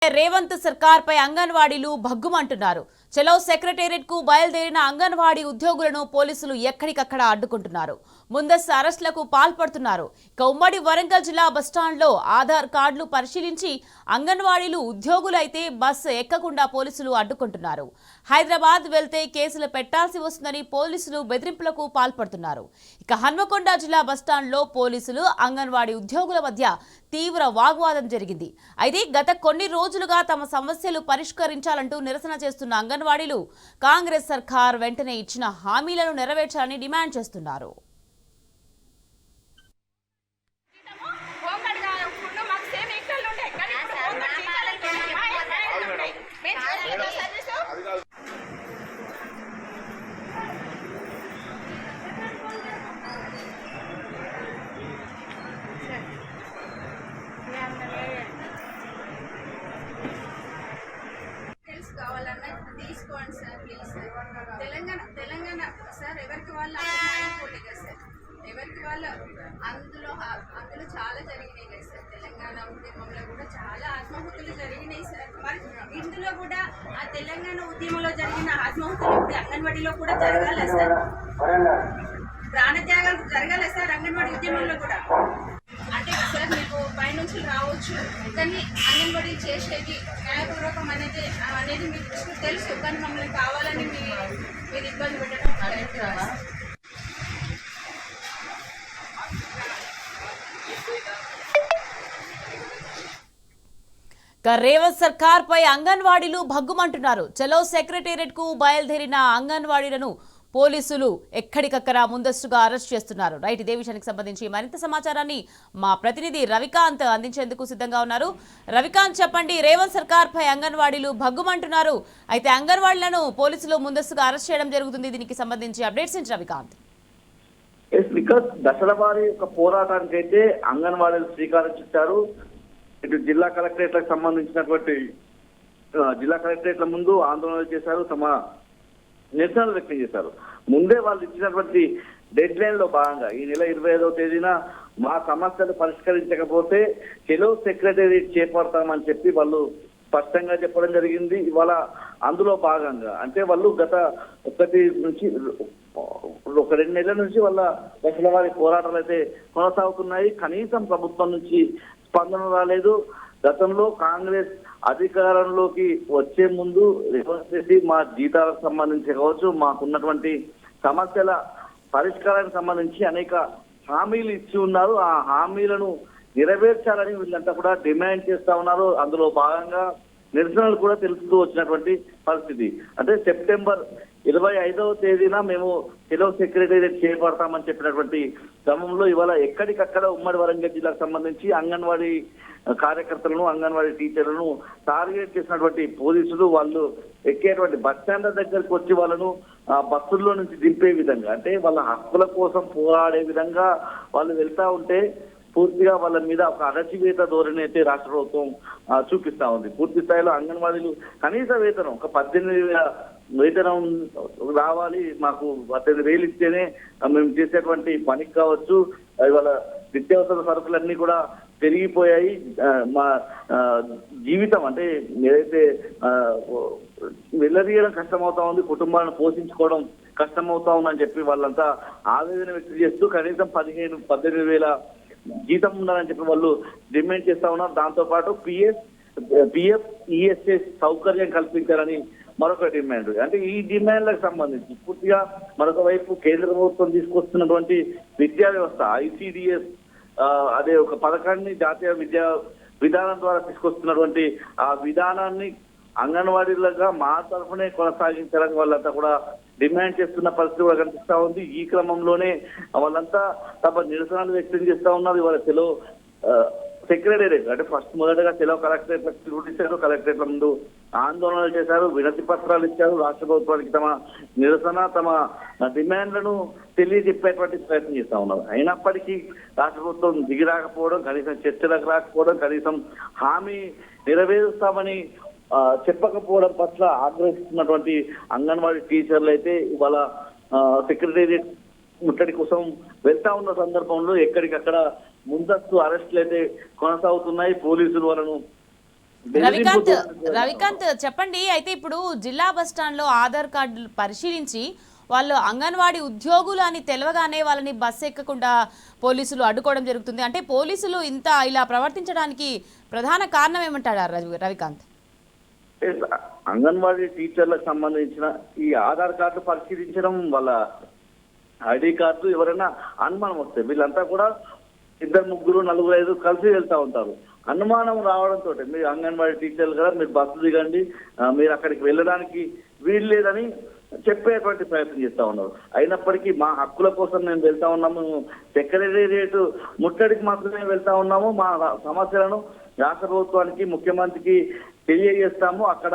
రేవంత్ సర్కార్ పై అంగన్వాడీలు భగ్గుమంటున్నారు. చలో సెక్రటేరియట్ కు బయలుదేరిన అంగన్వాడీ ఉద్యోగులను పోలీసులు ఎక్కడికక్కడ అడ్డుకుంటున్నారు. ముందస్తు అరెస్టులకు పాల్పడుతున్నారు. ఇక ఉమ్మడి వరంగల్ జిల్లా బస్టాండ్లో ఆధార్ కార్డులు పరిశీలించి అంగన్వాడీలు ఉద్యోగులైతే బస్సు ఎక్కకుండా పోలీసులు అడ్డుకుంటున్నారు. హైదరాబాద్ వెళ్తే కేసులు పెట్టాల్సి వస్తుందని పోలీసులు బెదిరింపులకు పాల్పడుతున్నారు. ఇక హన్మకొండ జిల్లా బస్టాండ్లో పోలీసులు అంగన్వాడీ ఉద్యోగుల మధ్య తీవ్ర వాగ్వాదం జరిగింది. అయితే గత కొన్ని రోజులుగా తమ సమస్యలు పరిష్కరించాలంటూ నిరసన చేస్తున్న అంగన్వాడీలు కాంగ్రెస్ సర్కార్ వెంటనే ఇచ్చిన హామీలను నెరవేర్చాలని డిమాండ్ చేస్తున్నారు. తీసుకోండి sir, please sir. Telangana sir ఎవరికి వాళ్ళు పోటీగా సార్, ఎవరికి వాళ్ళు అందులో చాలా జరిగినాయి కదా సార్. తెలంగాణ ఉద్యమంలో కూడా చాలా ఆత్మహత్యలు జరిగినాయి సార్. మరి ఇందులో కూడా ఆ తెలంగాణ ఉద్యమంలో జరిగిన ఆత్మహత్యలు ఇప్పుడు అంగన్వాడీలో కూడా జరగాలి సార్. ప్రాణత్యాగాలు జరగాలి సార్ అంగన్వాడీ ఉద్యమంలో కూడా. అంటే సార్ మీకు పైనుంచి రావచ్చు, కానీ అంగన్వాడీ చేసేది న్యాయపూర్వకం అనేది మీకు తెలుసు, కానీ మమ్మల్ని కావాలని మీరు ఇబ్బంది పెట్టడం కరెక్ట్ కాదు. రేవంత్ సర్కార్ పై అంగన్వాడీలు భగ్గుమంటున్నారు. చలో సెక్రటేరియట్ కు బయలుదేరిన అంగన్వాడీలను పోలీసులు ఎక్కడికక్కడ ముందస్తుగా అరెస్ట్ చేస్తున్నారు. రైట్, ఇదే విషయానికి సంబంధించి మరింత సమాచారాన్ని మా ప్రతినిధి రవికాంత్ అందించేందుకు సిద్ధంగా ఉన్నారు. రవికాంత్, చెప్పండి, రేవంత్ సర్కార్ పై అంగన్వాడీలు భగ్గుమంటున్నారు. అయితే అంగన్వాడీలను పోలీసులు ముందస్తుగా అరెస్ట్ చేయడం జరుగుతుంది. దీనికి సంబంధించి అప్డేట్స్ ఏంటి రవికాంత్? దశల వారి ఒక పోరాటానికి అయితే అంగన్వాడీలు శ్రీకారం చుట్టారు. ఇటు జిల్లా కలెక్టరేట్లకు సంబంధించినటువంటి జిల్లా కలెక్టరేట్ల ముందు ఆందోళన చేశారు, తమ నిరసనలు వ్యక్తం చేశారు. ముందే వాళ్ళు ఇచ్చినటువంటి డెడ్ లైన్ లో భాగంగా ఈ నెల 25వ తేదీన మా సమస్యలు పరిష్కరించకపోతే చెలో సెక్రటేరియట్ చేపడతామని చెప్పి వాళ్ళు స్పష్టంగా చెప్పడం జరిగింది. ఇవాళ అందులో భాగంగా అంటే వాళ్ళు గత 2 నెలల నుంచి వాళ్ళ దశల వారి పోరాటాలు అయితే కొనసాగుతున్నాయి. కనీసం ప్రభుత్వం నుంచి స్పందన రాలేదు. గతంలో కాంగ్రెస్ అధికారంలోకి వచ్చే ముందు రేవంత్ రెడ్డి మా జీతాలకు సంబంధించి కావచ్చు, మాకున్నటువంటి సమస్యల పరిష్కారానికి సంబంధించి అనేక హామీలు ఇచ్చి ఉన్నారు. ఆ హామీలను నెరవేర్చాలని వీళ్ళంతా కూడా డిమాండ్ చేస్తా ఉన్నారు. అందులో భాగంగా నిరసనలు కూడా తెలుస్తూ వచ్చినటువంటి పరిస్థితి. అంటే సెప్టెంబర్ 25వ తేదీన మేము చెలో సెక్రటేరియట్ చేపడతామని చెప్పినటువంటి క్రమంలో ఇవాళ ఎక్కడికక్కడ ఉమ్మడి వరంగల్ జిల్లాకు సంబంధించి అంగన్వాడీ కార్యకర్తలను, అంగన్వాడీ టీచర్లను టార్గెట్ చేసినటువంటి పోలీసులు వాళ్ళు ఎక్కేటువంటి బస్ స్టాండ్ దగ్గరికి వచ్చి వాళ్ళను బస్సుల్లో నుంచి దింపే విధంగా, అంటే వాళ్ళ హక్కుల కోసం పోరాడే విధంగా వాళ్ళు వెళ్తా ఉంటే పూర్తిగా వాళ్ళ మీద ఒక అణచివేత ధోరణి అయితే రాష్ట్ర ప్రభుత్వం చూపిస్తా ఉంది. పూర్తి స్థాయిలో అంగన్వాడీలు కనీస వేతనం ఒక 18,000 వేతనం రావాలి, మాకు 18,000 ఇస్తేనే మేము చేసేటువంటి పనికి కావచ్చు. ఇవాళ నిత్యావసర సరుకులన్నీ కూడా పెరిగిపోయాయి. మా జీవితం అంటే ఏదైతే వెళ్ళదీయడం కష్టమవుతా ఉంది, కుటుంబాలను పోషించుకోవడం కష్టమవుతా ఉందని చెప్పి వాళ్ళంతా ఆవేదన వ్యక్తం చేస్తూ కనీసం 18,000 జీతం ఉండాలని చెప్పి వాళ్ళు డిమాండ్ చేస్తా ఉన్నారు. దాంతో పాటు పిఎఫ్ ఈఎస్ఎస్ సౌకర్యం కల్పించాలని మరొక డిమాండ్. అంటే ఈ డిమాండ్లకు సంబంధించి పూర్తిగా మరొక వైపు కేంద్ర ప్రభుత్వం తీసుకొస్తున్నటువంటి విద్యా వ్యవస్థ ICDS అదే ఒక పథకాన్ని జాతీయ విద్యా విధానం ద్వారా తీసుకొస్తున్నటువంటి ఆ విధానాన్ని అంగన్వాడీలుగా మా తరఫునే కొనసాగించాలని వాళ్ళంతా కూడా డిమాండ్ చేస్తున్న పరిస్థితి కూడా కనిపిస్తా ఉంది. ఈ క్రమంలోనే వాళ్ళంతా తమ నిరసనలు వ్యక్తం చేస్తా ఉన్నారు. ఇవాళ చెలో సెక్రటేరియట్ అంటే మొదటగా చెలో కలెక్టరేట్లకు తిరుగుతారు, కలెక్టరేట్ల ముందు ఆందోళనలు చేశారు, వినతి పత్రాలు ఇచ్చారు. రాష్ట్ర ప్రభుత్వానికి తమ నిరసన, తమ డిమాండ్లను తెలియజెప్పేటువంటి ప్రయత్నం చేస్తా ఉన్నారు. అయినప్పటికీ రాష్ట్ర ప్రభుత్వం దిగి రాకపోవడం, కనీసం చర్చలకు రాకపోవడం, కనీసం హామీ నెరవేరుస్తామని చెప్పకపోవడం పట్ల ఆగ్రహిస్తున్నటువంటి అంగన్వాడీ టీచర్లు అయితే ఇవాళ సెక్రటేరియట్ ముట్టడి కోసం వెళ్తా ఉన్న సందర్భంలో ఎక్కడికక్కడ ముందస్తు అరెస్టులు అయితే కొనసాగుతున్నాయి. పోలీసులు వాళ్ళను రవికాంత్ బెదిరింపుతో రవికాంత్ చెప్పండి, అయితే ఇప్పుడు జిల్లా బస్ స్టాండ్ లో ఆధార్ కార్డులు పరిశీలించి వాళ్ళు అంగన్వాడీ ఉద్యోగులు అని తెలవగానే వాళ్ళని బస్సు ఎక్కకుండా పోలీసులు అడ్డుకోవడం జరుగుతుంది. అంటే పోలీసులు ఇంత ఇలా ప్రవర్తించడానికి ప్రధాన కారణం ఏమంటారు రవికాంత్? అంగన్వాడీ టీచర్లకు సంబంధించిన ఈ ఆధార్ కార్డు పరిశీలించడం, వాళ్ళ ఐడి కార్డు ఎవరైనా అనుమానం వస్తే వీళ్ళంతా కూడా 2, 3, 4, 5 కలిసి వెళ్తా ఉంటారు. అనుమానం రావడంతో మీరు అంగన్వాడీ టీచర్లు కదా, మీరు బస్సు దిగండి, మీరు అక్కడికి వెళ్ళడానికి వీలు లేదని చెప్పేటువంటి ప్రయత్నం చేస్తా ఉన్నారు. అయినప్పటికీ మా హక్కుల కోసం మేము వెళ్తా ఉన్నాము, సెక్రటేరియట్ ముట్టడికి మాత్రమే వెళ్తా ఉన్నాము, మా సమస్యలను రాష్ట్ర ప్రభుత్వానికి ముఖ్యమంత్రికి తెలియజేస్తాము, అక్కడ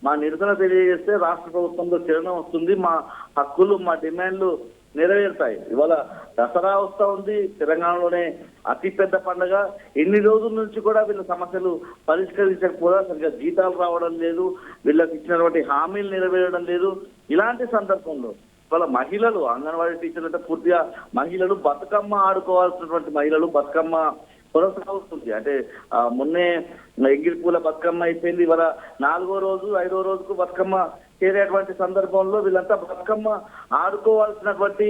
మా నిరసన తెలియజేస్తే రాష్ట్ర ప్రభుత్వంలో చలనం వస్తుంది, మా హక్కులు మా డిమాండ్లు నెరవేరుతాయి. ఇవాళ దసరా వస్తా ఉంది, తెలంగాణలోనే అతిపెద్ద పండుగ. ఎన్ని రోజుల నుంచి కూడా వీళ్ళ సమస్యలు పరిష్కరించకపోగా సరిగ్గా జీతాలు రావడం లేదు, వీళ్ళకి ఇచ్చినటువంటి హామీలు నెరవేరడం లేదు. ఇలాంటి సందర్భంలో ఇవాళ మహిళలు, అంగన్వాడీ టీచర్లు అంటే పూర్తిగా మహిళలు బతుకమ్మ ఆడుకోవాల్సినటువంటి మహిళలు, బతుకమ్మ కొనసాగుతుంది. అంటే మొన్నే ఎంగిలి పూల బతుకమ్మ అయిపోయింది, ఇవాళ 4వ రోజు 5వ రోజుకు బతుకమ్మ చేరేటువంటి సందర్భంలో వీళ్ళంతా బతుకమ్మ ఆడుకోవాల్సినటువంటి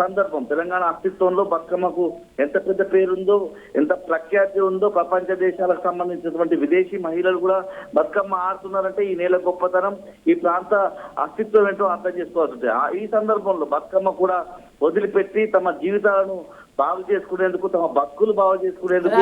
సందర్భం. తెలంగాణ అస్తిత్వంలో బతుకమ్మకు ఎంత పెద్ద పేరుందో, ఎంత ప్రఖ్యాతి ఉందో, ప్రపంచ దేశాలకు సంబంధించినటువంటి విదేశీ మహిళలు కూడా బతుకమ్మ ఆడుతున్నారంటే ఈ నేల గొప్పతనం, ఈ ప్రాంత అస్తిత్వం ఏంటో అర్థం చేసుకోవాల్సి. ఈ సందర్భంలో బతుకమ్మ కూడా వదిలిపెట్టి తమ జీవితాలను బాగు చేసుకునేందుకు, తమ బతుకులు బాగు చేసుకునేందుకు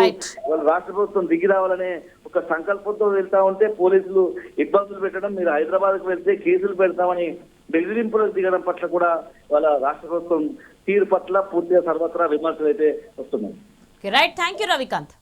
వాళ్ళు రాష్ట్ర ప్రభుత్వం దిగి రావాలనే ఒక సంకల్పంతో వెళ్తా ఉంటే పోలీసులు ఇబ్బందులు పెట్టడం, మీరు హైదరాబాద్కు వెళ్తే కేసులు పెడతామని బెదిరింపులకు దిగడం పట్ల కూడా వాళ్ళ రాష్ట్ర ప్రభుత్వం తీరు పట్ల పూర్తిగా సర్వత్రా విమర్శలు అయితే వస్తున్నాయి. Right, thank you Ravikanth.